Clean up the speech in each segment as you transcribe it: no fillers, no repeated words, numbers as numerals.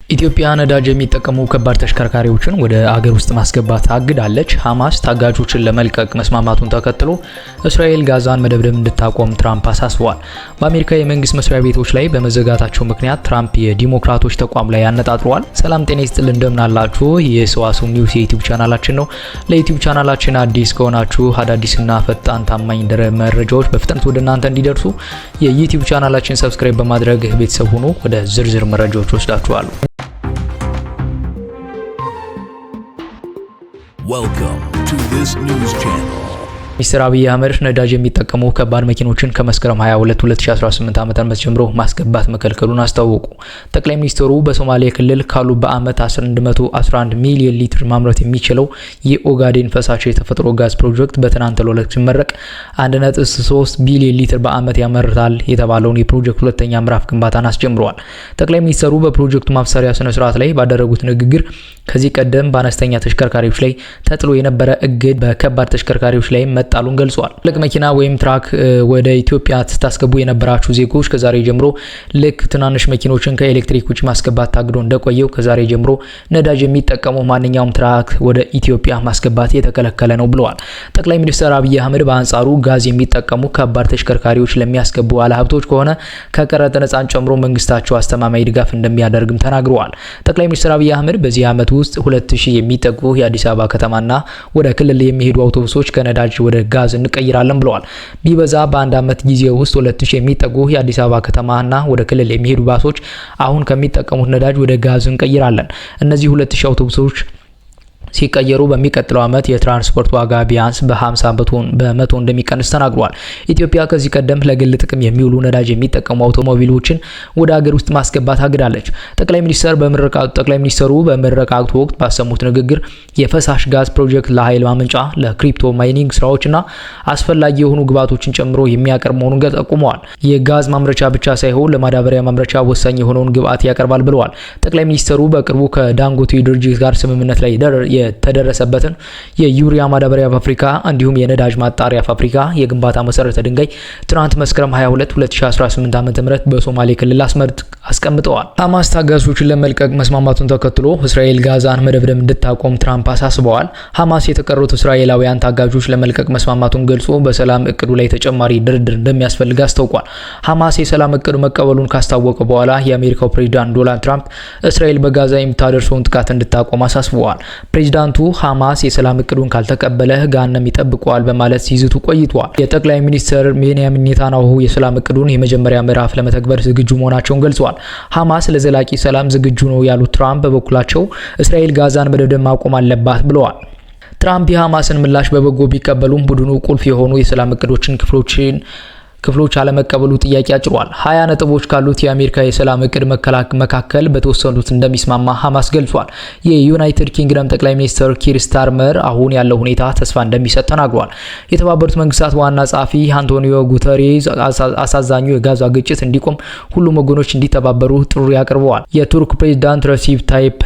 ኢትዮጵያ ነዳጅ የሚጠቀሙ ከባድ ተሽከርካሪዎችን ወደ አገር ውስጥ ማስገባት አግዳለች። ሐማስ ታጋቾችን ለመልቀቅ መስማማቱን ተከትሎ እስራኤል ጋዛን መደብደብ እንድታቆም ትራምፕ አሳስበዋል። በአሜሪካ የመንግስት መስሪያ ቤቶች ላይ በመዘጋታቸው ምክንያት ትራምፕ የዲሞክራቶች ተቋም ላይ ያነጣጥረዋል። ሰላም ጤና ይስጥልን፣ እንደምን አላችሁ? የሰዋሰው ኒውስ የዩቲዩብ ቻናላችን ነው። ለዩቲዩብ ቻናላችን አዲስ ከሆናችሁ አዳዲስና ፈጣን ታማኝ መረጃዎች በፍጥነት ወደ እናንተ እንዲደርሱ የዩቲዩብ ቻናላችን ሰብስክራይብ በማድረግ ቤተሰብ ሁኑ። ወደ ዝርዝር መረጃዎች ወስዳችኋለሁ። Welcome to this news channel. ሚስተር አብይ አህመድ ነዳጅ የሚጠቀሙ ከባድ መኪኖችን ከመስከረም 22 2018 ዓ.ም ጀምሮ ማስገባት መከልከሉን አስታወቁ። ጠቅላይ ሚኒስትሩ በሶማሌ ክልል ካሉ በአመት 111 ሚሊዮን ሊትር ማምረት የሚችለው የኦጋዴን ፈሳሽ የተፈጥሮ ጋዝ ፕሮጀክት በትናንትናው ዕለት ሲመረቅ 1.3 ቢሊዮን ሊትር በአመት ያመርታል የተባለውን የፕሮጀክት ሁለተኛ ምዕራፍ ግንባታን አስጀምረዋል። ጠቅላይ ሚኒስትሩ በፕሮጀክቱ ማብሰሪያ ስነ ስርዓት ላይ ባደረጉት ንግግር ከዚህ ቀደም በአነስተኛ ተሽከርካሪዎች ላይ ተጥሎ የነበረ እግድ በከባድ ተሽከርካሪዎች ላይ መጣሉን ገልጿል። ትልቅ መኪና ወይም ትራክ ወደ ኢትዮጵያ ስታስገቡ የነበራችሁ ዜጎች ከዛሬ ጀምሮ ልክ ትናንሽ መኪኖችን ከኤሌክትሪክ ውጭ ማስገባት ታግዶ እንደቆየው ከዛሬ ጀምሮ ነዳጅ የሚጠቀሙ ማንኛውም ትራክ ወደ ኢትዮጵያ ማስገባት የተከለከለ ነው ብለዋል። ጠቅላይ ሚኒስትር አብይ አህመድ በአንጻሩ ጋዝ የሚጠቀሙ ከባድ ተሽከርካሪዎች ለሚያስገቡ ባለሀብቶች ከሆነ ከቀረጥ ነፃን ጨምሮ መንግስታቸው አስተማማኝ ድጋፍ እንደሚያደርግም ተናግረዋል። ጠቅላይ ሚኒስትር አብይ አህመድ በዚህ ዓመት ውስጥ 2000 የሚጠጉ የአዲስ አበባ ከተማና ወደ ክልል የሚሄዱ አውቶቡሶች ከነዳጅ ወደ ጋዝ እንቀይራለን ብለዋል። ቢበዛ በአንድ ዓመት ጊዜ ውስጥ 2000 የሚጠጉ የአዲስ አበባ ከተማና ወደ ክልል የሚሄዱ ባሶች አሁን ከሚጠቀሙት ነዳጅ ወደ ጋዝ እንቀይራለን። እነዚህ 2000 አውቶቡሶች ሲቀየሩ በሚቀጥለው ዓመት የትራንስፖርት ዋጋ ቢያንስ በ50 በመቶ እንደሚቀንስ ተናግሯል። ኢትዮጵያ ከዚህ ቀደም ለግል ጥቅም የሚውሉ ነዳጅ የሚጠቀሙ አውቶሞቢሎችን ወደ ሀገር ውስጥ ማስገባት አግዳለች። ጠቅላይ ሚኒስትሩ በምረቃቱ ወቅት ባሰሙት ንግግር የፈሳሽ ጋዝ ፕሮጀክት ለኃይል ማመንጫ፣ ለክሪፕቶ ማይኒንግ ስራዎችና አስፈላጊ የሆኑ ግብዓቶችን ጨምሮ የሚያቀርብ መሆኑን ጠቁመዋል። የጋዝ ማምረቻ ብቻ ሳይሆን ለማዳበሪያ ማምረቻ ወሳኝ የሆነውን ግብዓት ያቀርባል ብለዋል። ጠቅላይ ሚኒስትሩ በቅርቡ ከዳንጎቴ ድርጅት ጋር ስምምነት ላይ የተደረሰበትን የዩሪያ ማዳበሪያ ፋብሪካ እንዲሁም የነዳጅ ማጣሪያ ፋብሪካ የግንባታ መሰረተ ድንጋይ ትናንት መስከረም 22 2018 ዓ.ም በሶማሌ ክልል አስቀምጠዋል። ሐማስ ታጋቾችን ለመልቀቅ መስማማቱን ተከትሎ እስራኤል ጋዛን መደብደብ እንድታቆም ትራምፕ አሳስበዋል። ሐማስ የተቀሩት እስራኤላውያን ታጋቾች ለመልቀቅ መስማማቱን ገልጾ በሰላም እቅዱ ላይ ተጨማሪ ድርድር እንደሚያስፈልግ አስታውቋል። ሐማስ የሰላም እቅዱ መቀበሉን ካስታወቀ በኋላ የአሜሪካው ፕሬዝዳንት ዶናልድ ትራምፕ እስራኤል በጋዛ የምታደርሰውን ጥቃት እንድታቆም አሳስበዋል። ፕሬዝዳንቱ ሐማስ የሰላም እቅዱን ካልተቀበለ ገሃነም ይጠብቀዋል በማለት ሲዝቱ ቆይቷል። የጠቅላይ ሚኒስትር ቤንያሚን ኔታንያሁ የሰላም እቅዱን የመጀመሪያ ምዕራፍ ለመተግበር ዝግጁ መሆናቸውን ገልጸዋል። ሐማስ ለዘላቂ ሰላም ዝግጁ ነው ያሉት ትራምፕ በበኩላቸው እስራኤል ጋዛን መደብደብ ማቆም አለባት ብለዋል። ትራምፕ የሐማስን ምላሽ በበጎ ቢቀበሉም ቡድኑ ቁልፍ የሆኑ የሰላም እቅዶችን ክፍሎች አለመቀበሉ ጥያቄ አጭሯል። 20 ነጥቦች ካሉት የአሜሪካ የሰላም እቅድ መካከል በተወሰኑት እንደሚስማማ ሐማስ ገልጿል። የዩናይትድ ኪንግደም ጠቅላይ ሚኒስትር ኪር ስታርመር አሁን ያለው ሁኔታ ተስፋ እንደሚሰጥ ተናግሯል። የተባበሩት መንግስታት ዋና ጸሐፊ አንቶኒዮ ጉተሬዝ አሳዛኙ የጋዛ ግጭት እንዲቆም ሁሉም ወገኖች እንዲተባበሩ ጥሪ አቅርበዋል። የቱርክ ፕሬዝዳንት ረሲፕ ታይፕ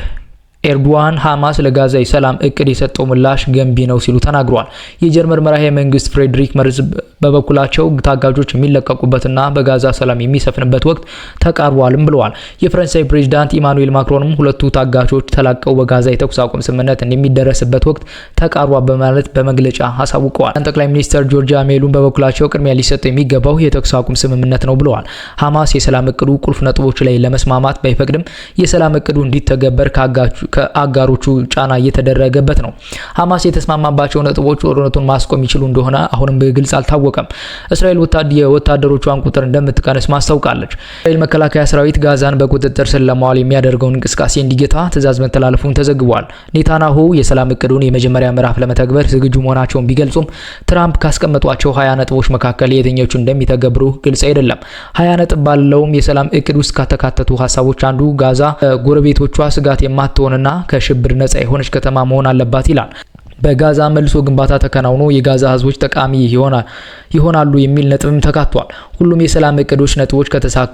ኤርዶዋን ሐማስ ለጋዛ የሰላም እቅድ የሰጠው ምላሽ ገንቢ ነው ሲሉ ተናግረዋል። የጀርመን መራሄ መንግስት ፍሬድሪክ መርዝ በበኩላቸው ታጋጆች የሚለቀቁበትና በጋዛ ሰላም የሚሰፍንበት ወቅት ተቃርቧልም ብለዋል። የፈረንሳይ ፕሬዝዳንት ኢማኑኤል ማክሮንም ሁለቱ ታጋቾች ተላቀው በጋዛ የተኩስ አቁም ስምምነት የሚደረስበት ወቅት ተቃርቧል በማለት በመግለጫ አሳውቀዋል። ጠቅላይ ሚኒስትር ጆርጂያ ሜሎን በበኩላቸው ቅድሚያ ሊሰጠው የሚገባው የተኩስ አቁም ስምምነት ነው ብለዋል። ሐማስ የሰላም እቅዱ ቁልፍ ነጥቦች ላይ ለመስማማት ባይፈቅድም የሰላም እቅዱ እንዲተገበር ከአጋሮቹ ጫና እየተደረገበት ነው። ሐማስ የተስማማባቸው ነጥቦች ጦርነቱን ማስቆም ይችሉ እንደሆነ አሁንም በግልጽ አልታወቀም። እስራኤል የወታደሮቿን ቁጥር እንደምትቀንስ ማስታውቃለች። እስራኤል መከላከያ ሰራዊት ጋዛን በቁጥጥር ስር ለማዋል የሚያደርገውን እንቅስቃሴ እንዲገታ ትዕዛዝ መተላለፉን ተዘግቧል። ኔታንያሁ የሰላም እቅዱን የመጀመሪያ ምዕራፍ ለመተግበር ዝግጁ መሆናቸውን ቢገልጹም ትራምፕ ካስቀመጧቸው 20 ነጥቦች መካከል የትኞቹ እንደሚተገብሩ ግልጽ አይደለም። 20 ነጥብ ባለውም የሰላም እቅድ ውስጥ ከተካተቱ ሀሳቦች አንዱ ጋዛ ጎረቤቶቿ ስጋት የማትሆንና ከሽብር ነፃ የሆነች ከተማ መሆን አለባት ይላል። በጋዛ መልሶ ግንባታ ተከናውኖ የጋዛ ህዝቦች ጠቃሚ ይሆናሉ የሚል ነጥብም ተካቷል። ሁሉም የሰላም እቅዶች ነጥቦች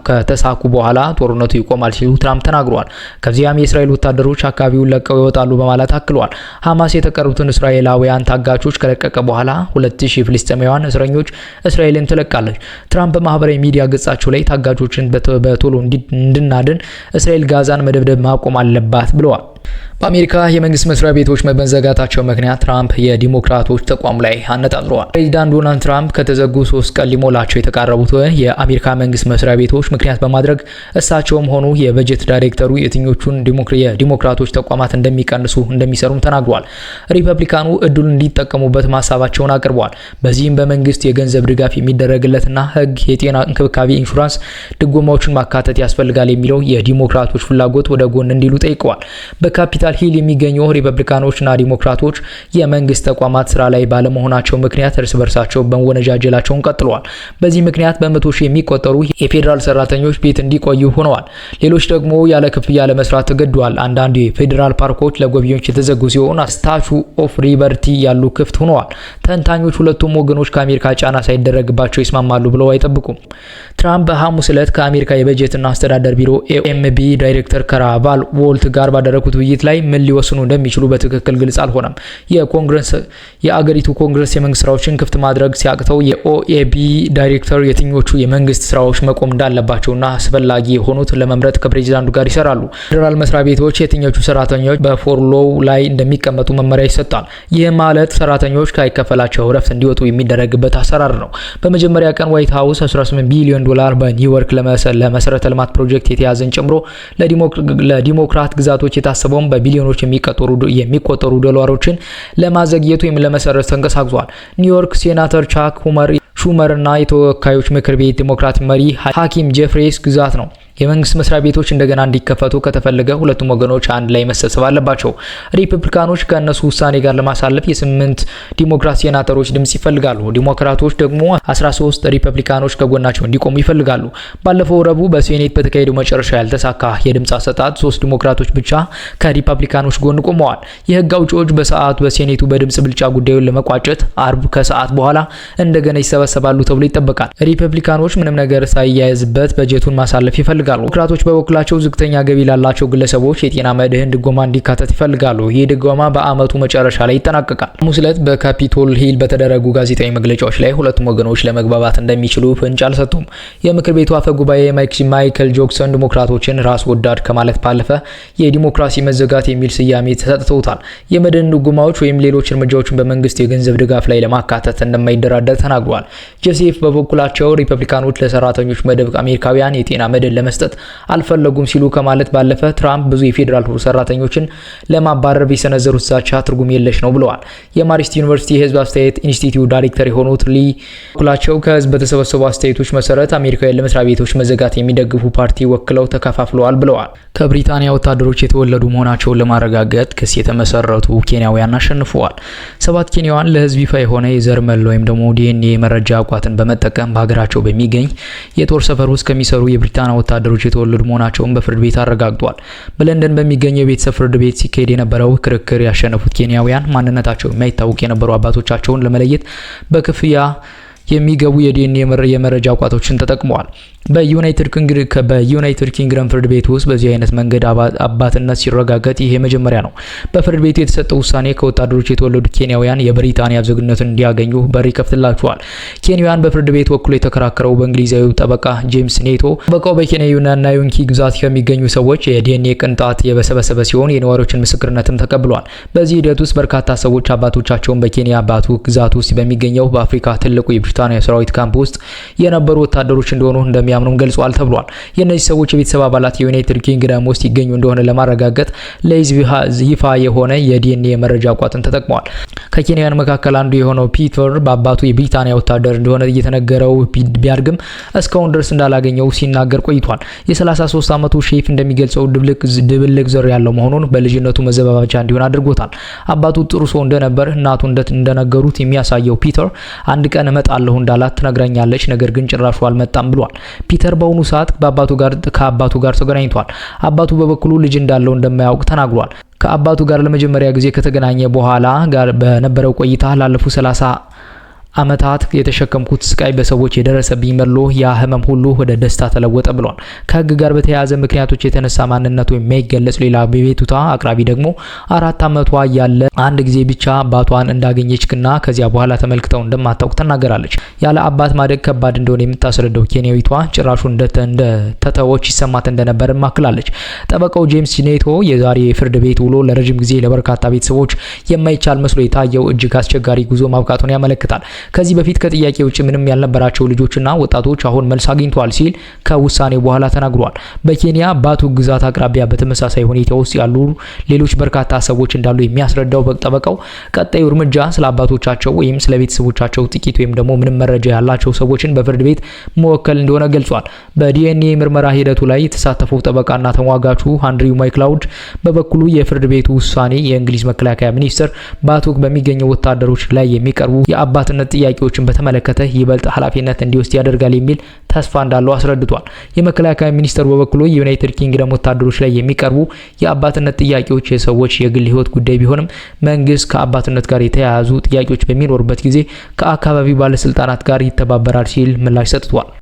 ከተሳኩ በኋላ ጦርነቱ ይቆማል ሲሉ ትራምፕ ተናግረዋል። ከዚያም የእስራኤል ወታደሮች አካባቢውን ለቀው ይወጣሉ በማለት አክለዋል። ሐማስ የተቀሩትን እስራኤላውያን ታጋቾች ከለቀቀ በኋላ 2000 ፍልስጤማውያን እስረኞች እስራኤልን ትለቃለች። ትራምፕ በማህበራዊ ሚዲያ ገጻቸው ላይ ታጋቾችን በቶሎ እንድናድን እስራኤል ጋዛን መደብደብ ማቆም አለባት ብለዋል። በአሜሪካ የመንግስት መስሪያ ቤቶች መዘጋታቸው ምክንያት ትራምፕ የዲሞክራቶች ተቋም ላይ አነጣጥረዋል። ፕሬዚዳንት ዶናልድ ትራምፕ ከተዘጉ 3 ቀን ሊሞላቸው የተቃረቡት የአሜሪካ መንግስት መስሪያ ቤቶች ምክንያት በማድረግ እሳቸውም ሆኑ የበጀት ዳይሬክተሩ የትኞቹን የዲሞክራቶች ተቋማት እንደሚሰሩም ተናግረዋል። ሪፐብሊካኑ እድሉን እንዲጠቀሙበት ማሳባቸውን አቅርበዋል። በዚህም በመንግስት የገንዘብ ድጋፍ የሚደረግለትና ህግ፣ የጤና እንክብካቤ፣ ኢንሹራንስ ድጎማዎችን ማካተት ያስፈልጋል የሚለው የዲሞክራቶች ፍላጎት ወደ ጎን እንዲሉ ጠይቀዋል። በካፒታል ሂል የሚገኙ ሪፐብሊካኖችና ዲሞክራቶች የመንግስት ተቋማት ስራ ላይ ባለመሆናቸው ምክንያት እርስ በርሳቸው መወነጃጀላቸውን ቀጥለዋል። በዚህ ምክንያት በመቶ ሺህ የሚቆጠሩ የፌዴራል ሰራተኞች ቤት እንዲቆዩ ሆነዋል። ሌሎች ደግሞ ያለ ክፍያ ለመስራት ተገደዋል። አንዳንድ የፌዴራል ፓርኮች ለጎብኚዎች የተዘጉ ሲሆን ስታቹ ኦፍ ሊበርቲ ያሉ ክፍት ሆነዋል። ተንታኞች ሁለቱም ወገኖች ከአሜሪካ ጫና ሳይደረግባቸው ይስማማሉ ብለው አይጠብቁም። ትራምፕ በሐሙስ ዕለት ከአሜሪካ የበጀትና አስተዳደር ቢሮ ኤምቢ ዳይሬክተር ከራቫል ዎልት ጋር ባደረጉት ውይይት ላይ ምን ሊወስኑ እንደሚችሉ በትክክል ግልጽ አልሆነም። የአገሪቱ ኮንግረስ የመንግስት ስራዎችን ክፍት ማድረግ ሲያቅተው የኦኤቢ ዳይሬክተር የትኞቹ የመንግስት ስራዎች መቆም እንዳለባቸውና አስፈላጊ የሆኑት ለመምረጥ ከፕሬዚዳንቱ ጋር ይሰራሉ። ፌዴራል መስሪያ ቤቶች የትኞቹ ሰራተኞች በፎርሎው ላይ እንደሚቀመጡ መመሪያ ይሰጣል። ይህ ማለት ሰራተኞች ካይከፈላቸው እረፍት እንዲወጡ የሚደረግበት አሰራር ነው። በመጀመሪያ ቀን ዋይት ሀውስ $18 ቢሊዮን በኒውዮርክ ለመሰረተ ልማት ፕሮጀክት የተያዘን ጨምሮ ለዲሞክራት ግዛቶች የታሰበውን በቢሊዮኖች የሚቆጠሩ ዶላሮችን ለማዘግየት ወይም ለመሰረዝ ተንቀሳቅሷል። ኒውዮርክ ሴናተር ቻክ ሹመር እና የተወካዮች ምክር ቤት ዲሞክራት መሪ ሐኪም ጄፍሪስ ግዛት ነው። የመንግስት መስሪያ ቤቶች እንደገና እንዲከፈቱ ከተፈለገ ሁለቱም ወገኖች አንድ ላይ መሰብሰብ አለባቸው። ሪፐብሊካኖች ከእነሱ ውሳኔ ጋር ለማሳለፍ የ8 ዲሞክራት ሴናተሮች ድምጽ ይፈልጋሉ። ዲሞክራቶች ደግሞ 13 ሪፐብሊካኖች ከጎናቸው እንዲቆሙ ይፈልጋሉ። ባለፈው ረቡዕ በሴኔት በተካሄደው መጨረሻ ያልተሳካ የድምጽ አሰጣጥ 3 ዲሞክራቶች ብቻ ከሪፐብሊካኖች ጎን ቆመዋል። የህግ አውጪዎች በሴኔቱ በድምጽ ብልጫ ጉዳዩን ለመቋጨት አርብ ከሰዓት በኋላ እንደገና ይሰበሰባሉ ተብሎ ይጠበቃል። ሪፐብሊካኖች ምንም ነገር ሳይያያዝበት በጀቱን ማሳለፍ ይፈልጋሉ። ዲሞክራቶች በበኩላቸው ዝቅተኛ ገቢ ላላቸው ግለሰቦች የጤና መድህን ድጎማ እንዲካተት ይፈልጋሉ። ይህ ድጎማ በአመቱ መጨረሻ ላይ ይጠናቀቃል። ሐሙስ ዕለት በካፒቶል ሂል በተደረጉ ጋዜጣዊ መግለጫዎች ላይ ሁለቱም ወገኖች ለመግባባት እንደሚችሉ ፍንጭ አልሰጡም። የምክር ቤቱ አፈ ጉባኤ ማይክል ጆንሰን ዲሞክራቶችን ራስ ወዳድ ከማለት ባለፈ የዲሞክራሲ መዘጋት የሚል ስያሜ ተሰጥተውታል። የመድህን ድጎማዎች ወይም ሌሎች እርምጃዎችን በመንግስት የገንዘብ ድጋፍ ላይ ለማካተት እንደማይደራደር ተናግሯል። ጆሴፍ በበኩላቸው ሪፐብሊካኖች ለሰራተኞች መደብ አሜሪካውያን የጤና መድህን ለመስጠት አልፈለጉም ሲሉ ከማለት ባለፈ ትራምፕ ብዙ የፌዴራል ሰራተኞችን ለማባረር ቢሰነዘሩት ዛቻ ትርጉም የለሽ ነው ብለዋል። የማሪስት ዩኒቨርሲቲ የህዝብ አስተያየት ኢንስቲትዩት ዳይሬክተር የሆኑት ሊ በኩላቸው ከህዝብ በተሰበሰቡ አስተያየቶች መሰረት አሜሪካውያን ለመስሪያ ቤቶች መዘጋት የሚደግፉ ፓርቲ ወክለው ተከፋፍለዋል ብለዋል። ከብሪታንያ ወታደሮች የተወለዱ መሆናቸውን ለማረጋገጥ ክስ የተመሰረቱ ኬንያውያን አሸንፈዋል። 7 ኬንያውያን ለህዝብ ይፋ የሆነ የዘር መል ወይም ደግሞ ዲኤንኤ መረጃ ቋትን በመጠቀም በሀገራቸው በሚገኝ የጦር ሰፈር ውስጥ ከሚሰሩ የብሪታንያ ወታደሮች የተወለዱ መሆናቸውን በፍርድ ቤት አረጋግጧል። በለንደን በሚገኘው የቤተሰብ ፍርድ ቤት ሲካሄድ የነበረው ክርክር ያሸነፉት ኬንያውያን ማንነታቸው የማይታወቅ የነበሩ አባቶቻቸውን ለመለየት በክፍያ የሚገቡ የዲኤንኤ የመረጃ ቋቶችን ተጠቅመዋል። በዩናይትድ ኪንግደም ፍርድ ቤት ውስጥ በዚህ አይነት መንገድ አባትነት ሲረጋገጥ ይሄ መጀመሪያ ነው። በፍርድ ቤቱ የተሰጠው ውሳኔ ከወታደሮች የተወለዱ ኬንያውያን የብሪታንያ ዜግነትን እንዲያገኙ በር ይከፍትላቸዋል። ኬንያውያን በፍርድ ቤት ወክሎ የተከራከረው በእንግሊዛዊው ጠበቃ ጄምስ ኔቶ ጠበቃው በኬንያና ናዮንኪ ግዛት ከሚገኙ ሰዎች የዲኤንኤ ቅንጣት የበሰበሰበ ሲሆን የነዋሪዎችን ምስክርነትም ተቀብሏል። በዚህ ሂደት ውስጥ በርካታ ሰዎች አባቶቻቸውን በኬንያ ባቱ ግዛት ውስጥ በሚገኘው በአፍሪካ ትልቁ የብሪታንያ ሰራዊት ካምፕ ውስጥ የነበሩ ወታደሮች እንደሆኑ እንደሚያምኑም ገልጿል ተብሏል። የእነዚህ ሰዎች የቤተሰብ አባላት የዩናይትድ ኪንግደም ውስጥ ይገኙ እንደሆነ ለማረጋገጥ ለህዝብ ይፋ የሆነ የዲኤንኤ መረጃ ቋትን ተጠቅመዋል። ከኬንያውያን መካከል አንዱ የሆነው ፒተር በአባቱ የብሪታንያ ወታደር እንደሆነ እየተነገረው ቢያድግም እስካሁን ድረስ እንዳላገኘው ሲናገር ቆይቷል። የ33 ዓመቱ ሼፍ እንደሚገልጸው ድብልቅ ዘር ያለው መሆኑን በልጅነቱ መዘባበቻ እንዲሆን አድርጎታል። አባቱ ጥሩ ሰው እንደነበር እናቱ እንደነገሩት የሚያሳየው ፒተር አንድ ቀን እመጣለሁ እንዳላት ትነግረኛለች፣ ነገር ግን ጭራሹ አልመጣም ብሏል። ፒተር በአሁኑ ሰዓት ከአባቱ ጋር ተገናኝቷል። አባቱ በበኩሉ ልጅ እንዳለው እንደማያውቅ ተናግሯል። ከአባቱ ጋር ለመጀመሪያ ጊዜ ከተገናኘ በኋላ ጋር በነበረው ቆይታ ላለፉት 30 አመታት የተሸከምኩት ስቃይ በሰዎች የደረሰብኝ መሎ ያ ህመም ሁሉ ወደ ደስታ ተለወጠ ብሏል። ከህግ ጋር በተያያዘ ምክንያቶች የተነሳ ማንነቱ የማይገለጽ ሌላ ቤቱታ አቅራቢ ደግሞ 4 አመቷ ያለ አንድ ጊዜ ብቻ አባቷን እንዳገኘችና ከዚያ በኋላ ተመልክተው እንደማታውቅ ተናገራለች። ያለ አባት ማደግ ከባድ እንደሆነ የምታስረዳው ኬንያዊቷ ጭራሹ እንደ ተተዎች ይሰማት እንደነበር ማክላለች። ጠበቃው ጄምስ ኔቶ የዛሬ የፍርድ ቤት ውሎ ለረጅም ጊዜ ለበርካታ ቤተሰቦች የማይቻል መስሎ የታየው እጅግ አስቸጋሪ ጉዞ ማብቃቱን ያመለክታል። ከዚህ በፊት ከጥያቄ ውጭ ምንም ያልነበራቸው ልጆችና ወጣቶች አሁን መልስ አግኝተዋል ሲል ከውሳኔው በኋላ ተናግሯል። በኬንያ ባቱ ግዛት አቅራቢያ በተመሳሳይ ሁኔታ ውስጥ ያሉ ሌሎች በርካታ ሰዎች እንዳሉ የሚያስረዳው ጠበቃው ቀጣዩ እርምጃ ስለ አባቶቻቸው ወይም ስለ ቤተሰቦቻቸው ጥቂት ወይም ደግሞ ምንም መረጃ ያላቸው ሰዎችን በፍርድ ቤት መወከል እንደሆነ ገልጿል። በዲኤንኤ ምርመራ ሂደቱ ላይ የተሳተፈው ጠበቃና ተሟጋቹ አንድሪው ማይክላውድ በበኩሉ የፍርድ ቤቱ ውሳኔ የእንግሊዝ መከላከያ ሚኒስትር ባቱክ በሚገኙ ወታደሮች ላይ የሚቀርቡ የአባትነት ጥያቄዎችን በተመለከተ ይበልጥ ኃላፊነት እንዲወስድ ያደርጋል የሚል ተስፋ እንዳለው አስረድቷል። የመከላከያ ሚኒስትሩ በበኩሉ የዩናይትድ ኪንግደም ወታደሮች ላይ የሚቀርቡ የአባትነት ጥያቄዎች የሰዎች የግል ሕይወት ጉዳይ ቢሆንም መንግስት ከአባትነት ጋር የተያያዙ ጥያቄዎች በሚኖሩበት ጊዜ ከአካባቢው ባለስልጣናት ጋር ይተባበራል ሲል ምላሽ ሰጥቷል።